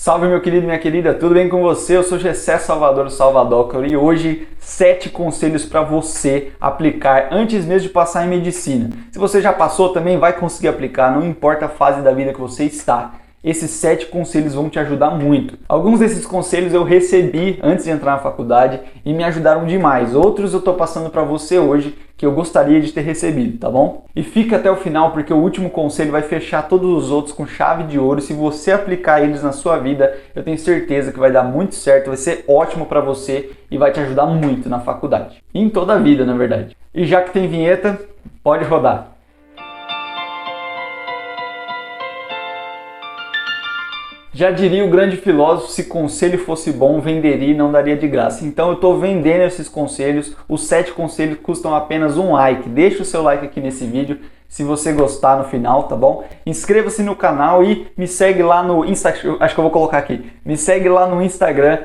Salve meu querido, minha querida, tudo bem com você? Eu sou Gessé Salvador do Salvador e hoje 7 conselhos para você aplicar antes mesmo de passar em medicina. Se você já passou também vai conseguir aplicar, não importa a fase da vida que você está. Esses 7 conselhos vão te ajudar muito. Alguns desses conselhos eu recebi antes de entrar na faculdade e me ajudaram demais. Outros eu estou passando para você hoje que eu gostaria de ter recebido, tá bom? E fica até o final porque o último conselho vai fechar todos os outros com chave de ouro. Se você aplicar eles na sua vida, eu tenho certeza que vai dar muito certo, vai ser ótimo para você e vai te ajudar muito na faculdade. E em toda a vida, na verdade. E já que tem vinheta, pode rodar. Já diria o grande filósofo, se conselho fosse bom, venderia e não daria de graça. Então eu estou vendendo esses conselhos, os 7 conselhos custam apenas um like. Deixa o seu like aqui nesse vídeo se você gostar no final, tá bom? Inscreva-se no canal e me segue lá no Instagram, acho que eu vou colocar aqui. Me segue lá no Instagram,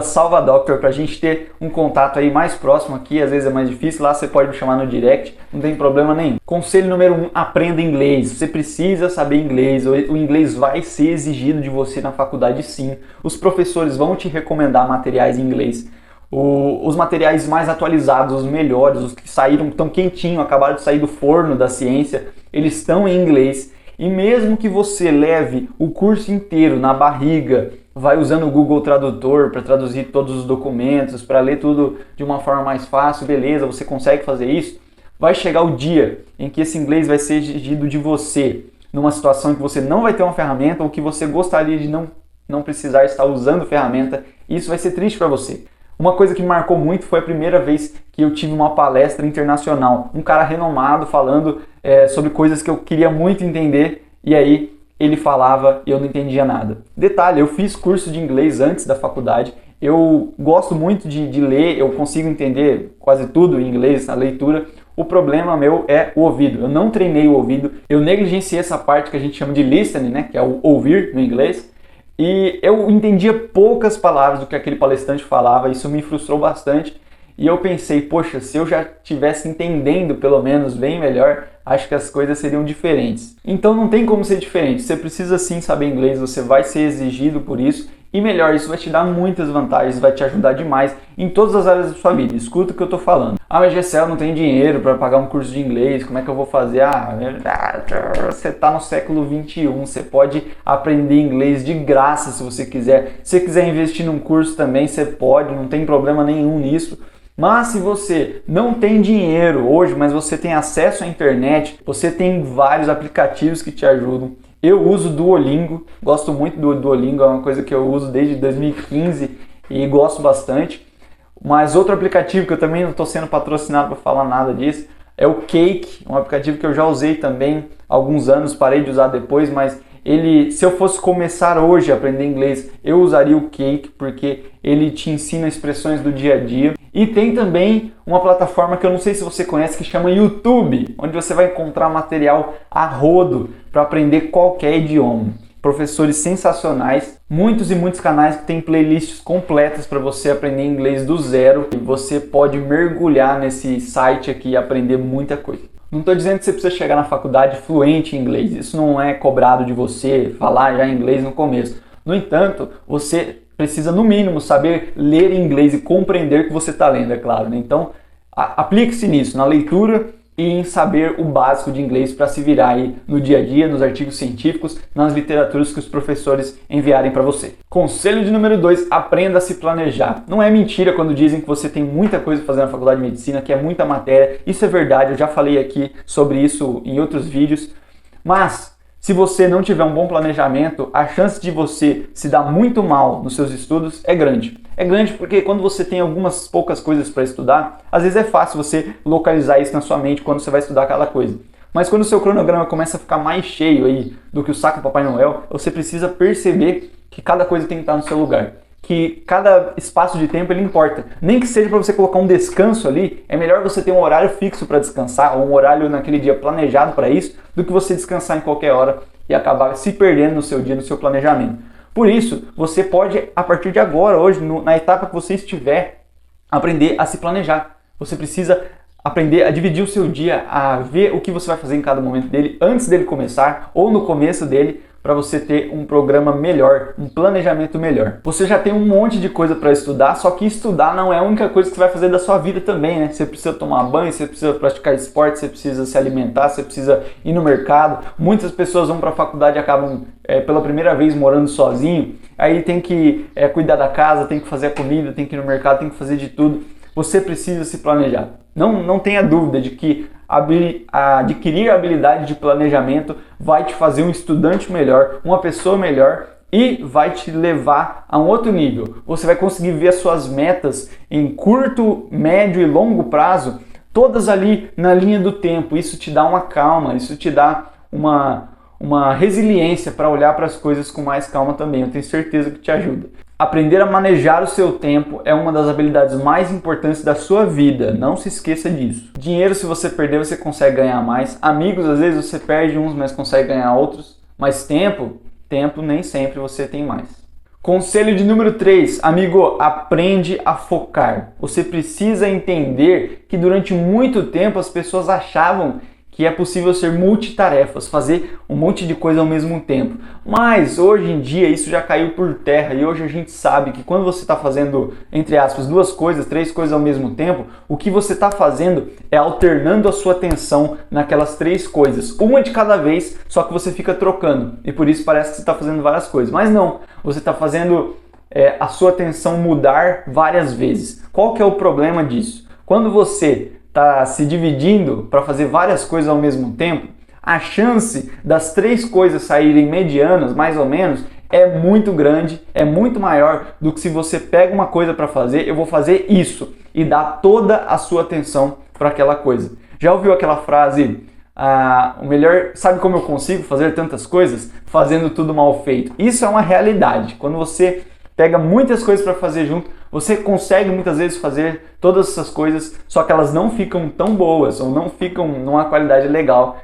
@salvadoctor, pra gente ter um contato aí mais próximo aqui, às vezes é mais difícil, lá você pode me chamar no direct, não tem problema nenhum. Conselho número 1, aprenda inglês. Você precisa saber inglês, o inglês vai ser exigido de você na faculdade sim. Os professores vão te recomendar materiais em inglês. Os materiais mais atualizados, os melhores, os que saíram tão quentinho, acabaram de sair do forno da ciência, eles estão em inglês. E mesmo que você leve o curso inteiro na barriga, vai usando o Google Tradutor para traduzir todos os documentos, para ler tudo de uma forma mais fácil, beleza, você consegue fazer isso, vai chegar o dia em que esse inglês vai ser exigido de você, numa situação em que você não vai ter uma ferramenta ou que você gostaria de não precisar estar usando ferramenta, isso vai ser triste para você. Uma coisa que me marcou muito foi a primeira vez que eu tive uma palestra internacional. Um cara renomado falando sobre coisas que eu queria muito entender e aí ele falava e eu não entendia nada. Detalhe, eu fiz curso de inglês antes da faculdade. Eu gosto muito de ler, eu consigo entender quase tudo em inglês, na leitura. O problema meu é o ouvido. Eu não treinei o ouvido, eu negligenciei essa parte que a gente chama de listening, né, que é o ouvir no inglês. E eu entendia poucas palavras do que aquele palestrante falava, isso me frustrou bastante. E eu pensei, poxa, se eu já estivesse entendendo pelo menos bem melhor, acho que as coisas seriam diferentes. Então não tem como ser diferente, você precisa sim saber inglês, você vai ser exigido por isso. E melhor, isso vai te dar muitas vantagens, vai te ajudar demais em todas as áreas da sua vida. Escuta o que eu tô falando. Ah, mas Gessé, eu não tenho dinheiro para pagar um curso de inglês, como é que eu vou fazer? Você tá no século 21, você pode aprender inglês de graça se você quiser. Se você quiser investir num curso também, você pode, não tem problema nenhum nisso. Mas se você não tem dinheiro hoje, mas você tem acesso à internet, você tem vários aplicativos que te ajudam. Eu uso Duolingo, gosto muito do Duolingo, é uma coisa que eu uso desde 2015 e gosto bastante. Mas outro aplicativo que eu também não estou sendo patrocinado para falar nada disso é o Cake, um aplicativo que eu já usei também há alguns anos, parei de usar depois, mas se eu fosse começar hoje a aprender inglês, eu usaria o Cake porque ele te ensina expressões do dia a dia. E tem também uma plataforma que eu não sei se você conhece que chama YouTube, onde você vai encontrar material a rodo para aprender qualquer idioma. Professores sensacionais, muitos e muitos canais que têm playlists completas para você aprender inglês do zero e você pode mergulhar nesse site aqui e aprender muita coisa. Não estou dizendo que você precisa chegar na faculdade fluente em inglês, isso não é cobrado de você falar já inglês no começo. No entanto, você precisa no mínimo saber ler inglês e compreender o que você está lendo, é claro, né? Então, aplique-se nisso, na leitura e em saber o básico de inglês para se virar aí no dia a dia, nos artigos científicos, nas literaturas que os professores enviarem para você. Conselho de número 2, aprenda a se planejar. Não é mentira quando dizem que você tem muita coisa para fazer na faculdade de medicina, que é muita matéria. Isso é verdade, eu já falei aqui sobre isso em outros vídeos. Mas se você não tiver um bom planejamento, a chance de você se dar muito mal nos seus estudos é grande. É grande porque quando você tem algumas poucas coisas para estudar, às vezes é fácil você localizar isso na sua mente quando você vai estudar aquela coisa. Mas quando o seu cronograma começa a ficar mais cheio aí do que o saco do Papai Noel, você precisa perceber que cada coisa tem que estar no seu lugar. Que cada espaço de tempo ele importa. Nem que seja para você colocar um descanso ali, é melhor você ter um horário fixo para descansar, ou um horário naquele dia planejado para isso, do que você descansar em qualquer hora e acabar se perdendo no seu dia, no seu planejamento. Por isso, você pode, a partir de agora, hoje, na etapa que você estiver, aprender a se planejar. Você precisa aprender a dividir o seu dia, a ver o que você vai fazer em cada momento dele, antes dele começar, ou no começo dele, para você ter um programa melhor, um planejamento melhor. Você já tem um monte de coisa para estudar, só que estudar não é a única coisa que você vai fazer da sua vida também, né? Você precisa tomar banho, você precisa praticar esporte, você precisa se alimentar, você precisa ir no mercado. Muitas pessoas vão para a faculdade e acabam pela primeira vez morando sozinho, aí tem que cuidar da casa, tem que fazer a comida, tem que ir no mercado, tem que fazer de tudo. Você precisa se planejar. Não tenha dúvida de que adquirir a habilidade de planejamento vai te fazer um estudante melhor, uma pessoa melhor e vai te levar a um outro nível. Você vai conseguir ver as suas metas em curto, médio e longo prazo, todas ali na linha do tempo. Isso te dá uma calma, isso te dá uma resiliência para olhar para as coisas com mais calma também. Eu tenho certeza que te ajuda. Aprender a manejar o seu tempo é uma das habilidades mais importantes da sua vida. Não se esqueça disso. Dinheiro, se você perder, você consegue ganhar mais. Amigos, às vezes você perde uns, mas consegue ganhar outros. Mas tempo nem sempre você tem mais. Conselho de número 3. Amigo, aprende a focar. Você precisa entender que durante muito tempo as pessoas achavam que é possível ser multitarefas, fazer um monte de coisa ao mesmo tempo. Mas hoje em dia isso já caiu por terra e hoje a gente sabe que quando você está fazendo, entre aspas, 2 coisas, 3 coisas ao mesmo tempo, o que você está fazendo é alternando a sua atenção naquelas 3 coisas, uma de cada vez, só que você fica trocando e por isso parece que você está fazendo várias coisas. Mas não, você está fazendo a sua atenção mudar várias vezes. Qual que é o problema disso? Quando você está se dividindo para fazer várias coisas ao mesmo tempo, a chance das 3 coisas saírem medianas, mais ou menos, é muito grande, é muito maior do que se você pega uma coisa para fazer, eu vou fazer isso, e dá toda a sua atenção para aquela coisa. Já ouviu aquela frase, o melhor, sabe como eu consigo fazer tantas coisas? Fazendo tudo mal feito. Isso é uma realidade. Quando você pega muitas coisas para fazer junto, você consegue muitas vezes fazer todas essas coisas, só que elas não ficam tão boas ou não ficam numa qualidade legal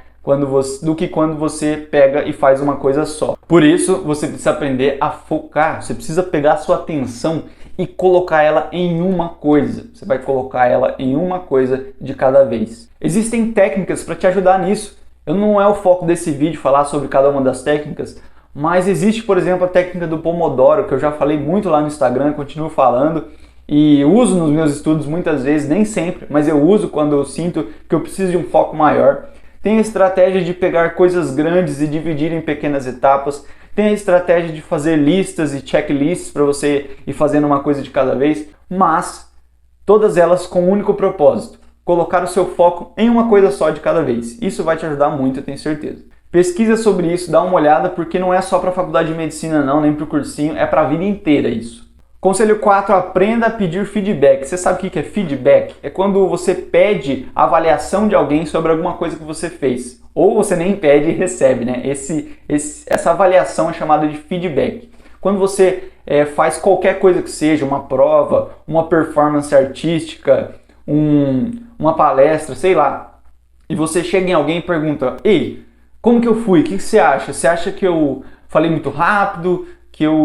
do que quando você pega e faz uma coisa só. Por isso, você precisa aprender a focar. Você precisa pegar a sua atenção e colocar ela em uma coisa. Você vai colocar ela em uma coisa de cada vez. Existem técnicas para te ajudar nisso. Não é o foco desse vídeo falar sobre cada uma das técnicas, mas existe, por exemplo, a técnica do Pomodoro, que eu já falei muito lá no Instagram, continuo falando e uso nos meus estudos muitas vezes, nem sempre, mas eu uso quando eu sinto que eu preciso de um foco maior. Tem a estratégia de pegar coisas grandes e dividir em pequenas etapas. Tem a estratégia de fazer listas e checklists para você ir fazendo uma coisa de cada vez, mas todas elas com um único propósito: colocar o seu foco em uma coisa só de cada vez. Isso vai te ajudar muito, eu tenho certeza. Pesquisa sobre isso, dá uma olhada, porque não é só para a faculdade de medicina não, nem para o cursinho, é para a vida inteira isso. Conselho 4, aprenda a pedir feedback. Você sabe o que é feedback? É quando você pede avaliação de alguém sobre alguma coisa que você fez. Ou você nem pede e recebe, né? Essa avaliação é chamada de feedback. Quando você faz qualquer coisa que seja, uma prova, uma performance artística, uma palestra, sei lá, e você chega em alguém e pergunta: ei, como que eu fui? O que você acha? Você acha que eu falei muito rápido?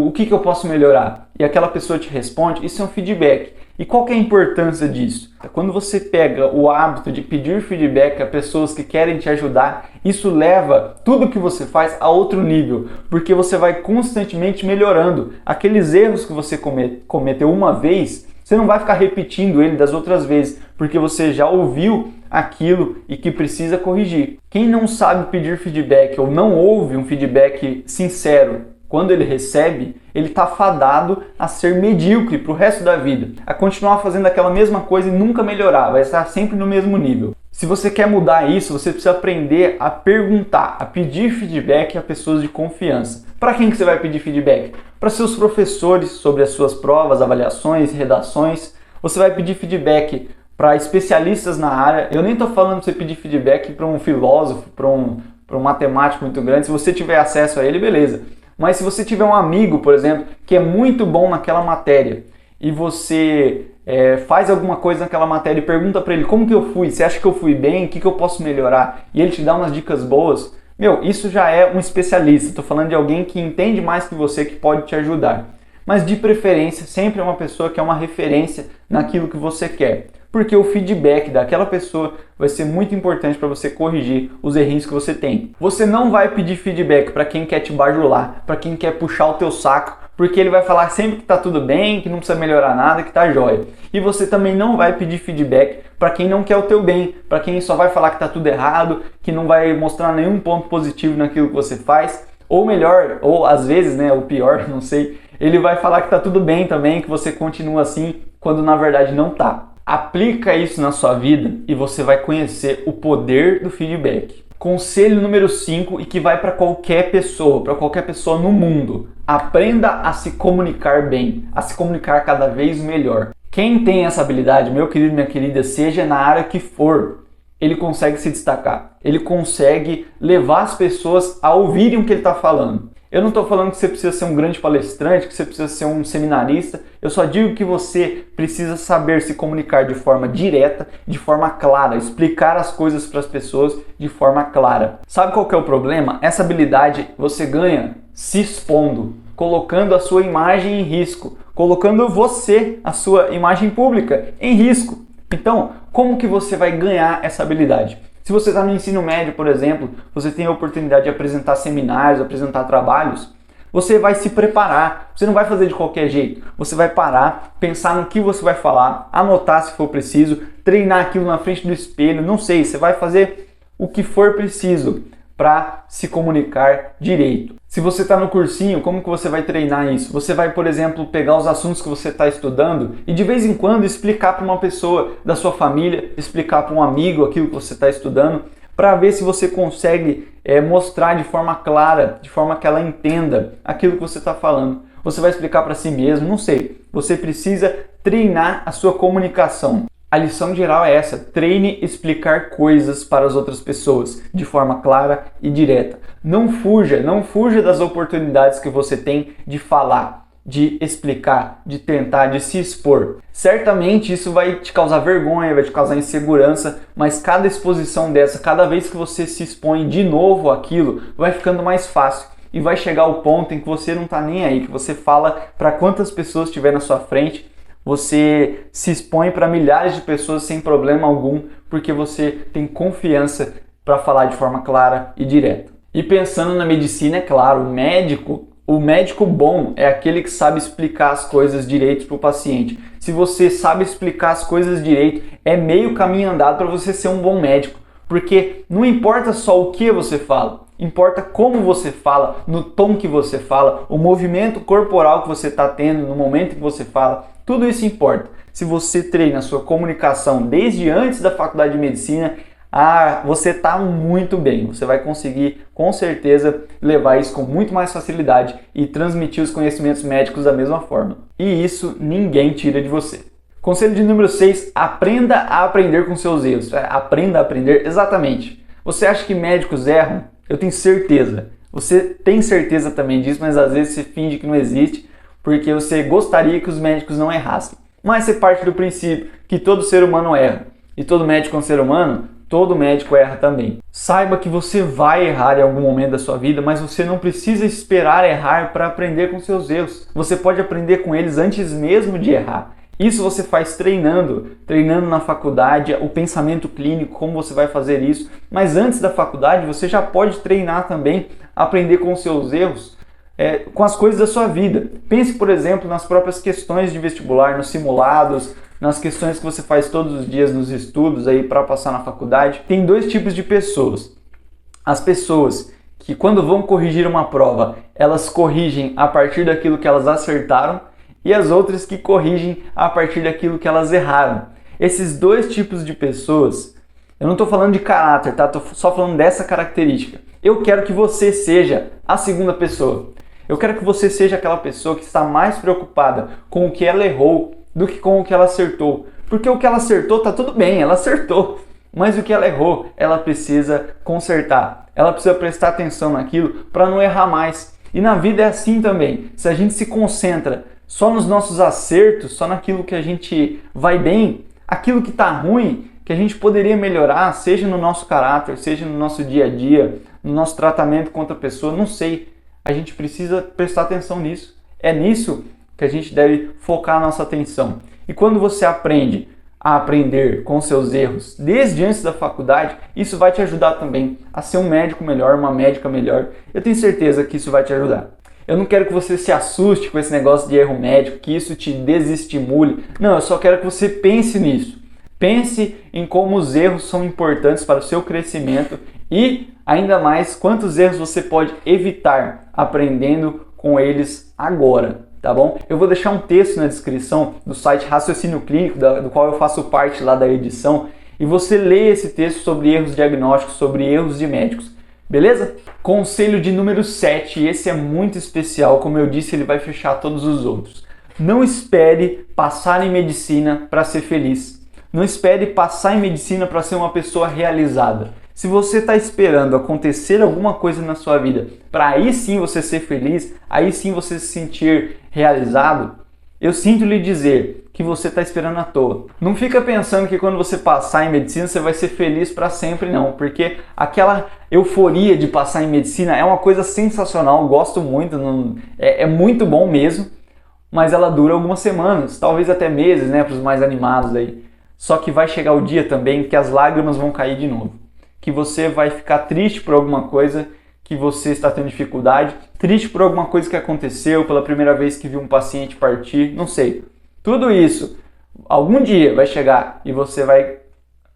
O que eu posso melhorar? E aquela pessoa te responde, isso é um feedback. E qual que é a importância disso? Quando você pega o hábito de pedir feedback a pessoas que querem te ajudar, isso leva tudo que você faz a outro nível, porque você vai constantemente melhorando. Aqueles erros que você cometeu uma vez, você não vai ficar repetindo ele das outras vezes, porque você já ouviu aquilo e que precisa corrigir. Quem não sabe pedir feedback ou não ouve um feedback sincero quando ele recebe, ele está fadado a ser medíocre para o resto da vida, a continuar fazendo aquela mesma coisa e nunca melhorar, vai estar sempre no mesmo nível. Se você quer mudar isso, você precisa aprender a perguntar, a pedir feedback a pessoas de confiança. Para quem que você vai pedir feedback? Para seus professores sobre as suas provas, avaliações, redações. Você vai pedir feedback para especialistas na área. Eu nem estou falando de você pedir feedback para um filósofo, para um matemático muito grande. Se você tiver acesso a ele, beleza. Mas se você tiver um amigo, por exemplo, que é muito bom naquela matéria e você faz alguma coisa naquela matéria e pergunta para ele: como que eu fui? Você acha que eu fui bem? O que eu posso melhorar? E ele te dá umas dicas boas. Isso já é um especialista. Estou falando de alguém que entende mais que você, que pode te ajudar. mas de preferência sempre é uma pessoa que é uma referência naquilo que você quer. Porque o feedback daquela pessoa vai ser muito importante para você corrigir os errinhos que você tem. Você não vai pedir feedback para quem quer te bajular, para quem quer puxar o teu saco, porque ele vai falar sempre que tá tudo bem, que não precisa melhorar nada, que tá jóia. E você também não vai pedir feedback para quem não quer o teu bem, para quem só vai falar que tá tudo errado, que não vai mostrar nenhum ponto positivo naquilo que você faz. Ou melhor, ou às vezes, né, o pior, não sei, ele vai falar que tá tudo bem também, que você continua assim, quando na verdade não tá. Aplica isso na sua vida e você vai conhecer o poder do feedback. Conselho número 5 e que vai para qualquer pessoa no mundo. Aprenda a se comunicar bem, a se comunicar cada vez melhor. Quem tem essa habilidade, meu querido, minha querida, seja na área que for, ele consegue se destacar. Ele consegue levar as pessoas a ouvirem o que ele está falando. Eu não estou falando que você precisa ser um grande palestrante, que você precisa ser um seminarista. Eu só digo que você precisa saber se comunicar de forma direta, de forma clara, explicar as coisas para as pessoas de forma clara. Sabe qual que é o problema? Essa habilidade você ganha se expondo, colocando a sua imagem em risco, colocando você, a sua imagem pública, em risco. Então, como que você vai ganhar essa habilidade? Se você está no ensino médio, por exemplo, você tem a oportunidade de apresentar seminários, apresentar trabalhos, você vai se preparar. Você não vai fazer de qualquer jeito. Você vai parar, pensar no que você vai falar, anotar se for preciso, treinar aquilo na frente do espelho, não sei, você vai fazer o que for preciso para se comunicar direito. Se você está no cursinho, como que você vai treinar isso? Você vai, por exemplo, pegar os assuntos que você está estudando e de vez em quando explicar para uma pessoa da sua família, explicar para um amigo aquilo que você está estudando, para ver se você consegue mostrar de forma clara, de forma que ela entenda aquilo que você está falando. Você vai explicar para si mesmo, não sei. Você precisa treinar a sua comunicação. A lição geral é essa: treine explicar coisas para as outras pessoas de forma clara e direta. Não fuja das oportunidades que você tem de falar, de explicar, de tentar, de se expor. Certamente isso vai te causar vergonha, vai te causar insegurança, mas cada exposição dessa, cada vez que você se expõe de novo àquilo, vai ficando mais fácil. E vai chegar ao ponto em que você não está nem aí, que você fala para quantas pessoas estiver na sua frente. Você se expõe para milhares de pessoas sem problema algum, porque você tem confiança para falar de forma clara e direta. E pensando na medicina, é claro, o médico bom é aquele que sabe explicar as coisas direito para o paciente. Se você sabe explicar as coisas direito, é meio caminho andado para você ser um bom médico. Porque não importa só o que você fala, importa como você fala, no tom que você fala, o movimento corporal que você está tendo no momento que você fala. Tudo isso importa. Se você treina a sua comunicação desde antes da faculdade de medicina, você está muito bem. Você vai conseguir, com certeza, levar isso com muito mais facilidade e transmitir os conhecimentos médicos da mesma forma. E isso ninguém tira de você. Conselho de número 6, aprenda a aprender com seus erros. Aprenda a aprender, exatamente. Você acha que médicos erram? Eu tenho certeza. Você tem certeza também disso, mas às vezes você finge que não existe, porque você gostaria que os médicos não errassem. Mas você parte do princípio que todo ser humano erra. E todo médico é um ser humano, todo médico erra também. Saiba que você vai errar em algum momento da sua vida, mas você não precisa esperar errar para aprender com seus erros. Você pode aprender com eles antes mesmo de errar. Isso você faz treinando na faculdade, o pensamento clínico, como você vai fazer isso. Mas antes da faculdade, você já pode treinar também, aprender com os seus erros, com as coisas da sua vida. Pense, por exemplo, nas próprias questões de vestibular, nos simulados, nas questões que você faz todos os dias nos estudos aí para passar na faculdade. Tem dois tipos de pessoas. As pessoas que, quando vão corrigir uma prova, elas corrigem a partir daquilo que elas acertaram, e as outras que corrigem a partir daquilo que elas erraram. Esses dois tipos de pessoas, eu não estou falando de caráter, tá? Estou só falando dessa característica. Eu quero que você seja a segunda pessoa. Eu quero que você seja aquela pessoa que está mais preocupada com o que ela errou do que com o que ela acertou. Porque o que ela acertou tá tudo bem, ela acertou. Mas o que ela errou, ela precisa consertar. Ela precisa prestar atenção naquilo para não errar mais. E na vida é assim também. Se a gente se concentra só nos nossos acertos, só naquilo que a gente vai bem, aquilo que está ruim, que a gente poderia melhorar, seja no nosso caráter, seja no nosso dia a dia, no nosso tratamento com outra pessoa, não sei. A gente precisa prestar atenção nisso. É nisso que a gente deve focar a nossa atenção. E quando você aprende a aprender com seus erros desde antes da faculdade, isso vai te ajudar também a ser um médico melhor, uma médica melhor. Eu tenho certeza que isso vai te ajudar. Eu não quero que você se assuste com esse negócio de erro médico, que isso te desestimule. Não, eu só quero que você pense nisso. Pense em como os erros são importantes para o seu crescimento e, ainda mais, quantos erros você pode evitar aprendendo com eles agora, tá bom? Eu vou deixar um texto na descrição do site Raciocínio Clínico, do qual eu faço parte lá da edição, e você lê esse texto sobre erros diagnósticos, sobre erros de médicos, beleza? Conselho de número 7, esse é muito especial, como eu disse, ele vai fechar todos os outros. Não espere passar em medicina para ser feliz. Não espere passar em medicina para ser uma pessoa realizada. Se você está esperando acontecer alguma coisa na sua vida para aí sim você ser feliz, aí sim você se sentir realizado, eu sinto lhe dizer que você está esperando à toa. Não fica pensando que quando você passar em medicina você vai ser feliz para sempre, não. Porque aquela euforia de passar em medicina é uma coisa sensacional, gosto muito, é muito bom mesmo, mas ela dura algumas semanas, talvez até meses, né, para os mais animados aí. Só que vai chegar o dia também que as lágrimas vão cair de novo. Que você vai ficar triste por alguma coisa que você está tendo dificuldade, triste por alguma coisa que aconteceu, pela primeira vez que viu um paciente partir, não sei. Tudo isso, algum dia vai chegar e você vai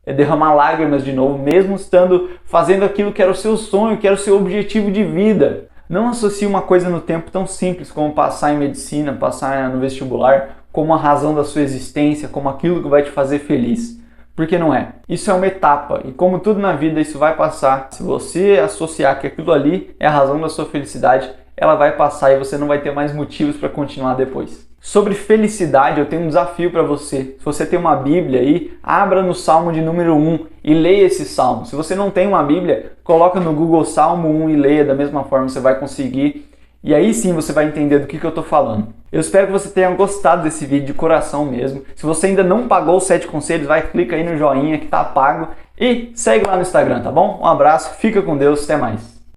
derramar lágrimas de novo, mesmo estando fazendo aquilo que era o seu sonho, que era o seu objetivo de vida. Não associe uma coisa no tempo tão simples como passar em medicina, passar no vestibular, como a razão da sua existência, como aquilo que vai te fazer feliz. Porque não é. Isso é uma etapa e como tudo na vida isso vai passar. Se você associar que aquilo ali é a razão da sua felicidade, ela vai passar e você não vai ter mais motivos para continuar depois. Sobre felicidade, eu tenho um desafio para você. Se você tem uma Bíblia aí, abra no Salmo de número 1 e leia esse Salmo. Se você não tem uma Bíblia, coloca no Google Salmo 1 e leia da mesma forma, você vai conseguir. E aí sim você vai entender do que eu estou falando. Eu espero que você tenha gostado desse vídeo de coração mesmo. Se você ainda não pagou os 7 conselhos, vai, clica aí no joinha que tá pago e segue lá no Instagram, tá bom? Um abraço, fica com Deus, até mais.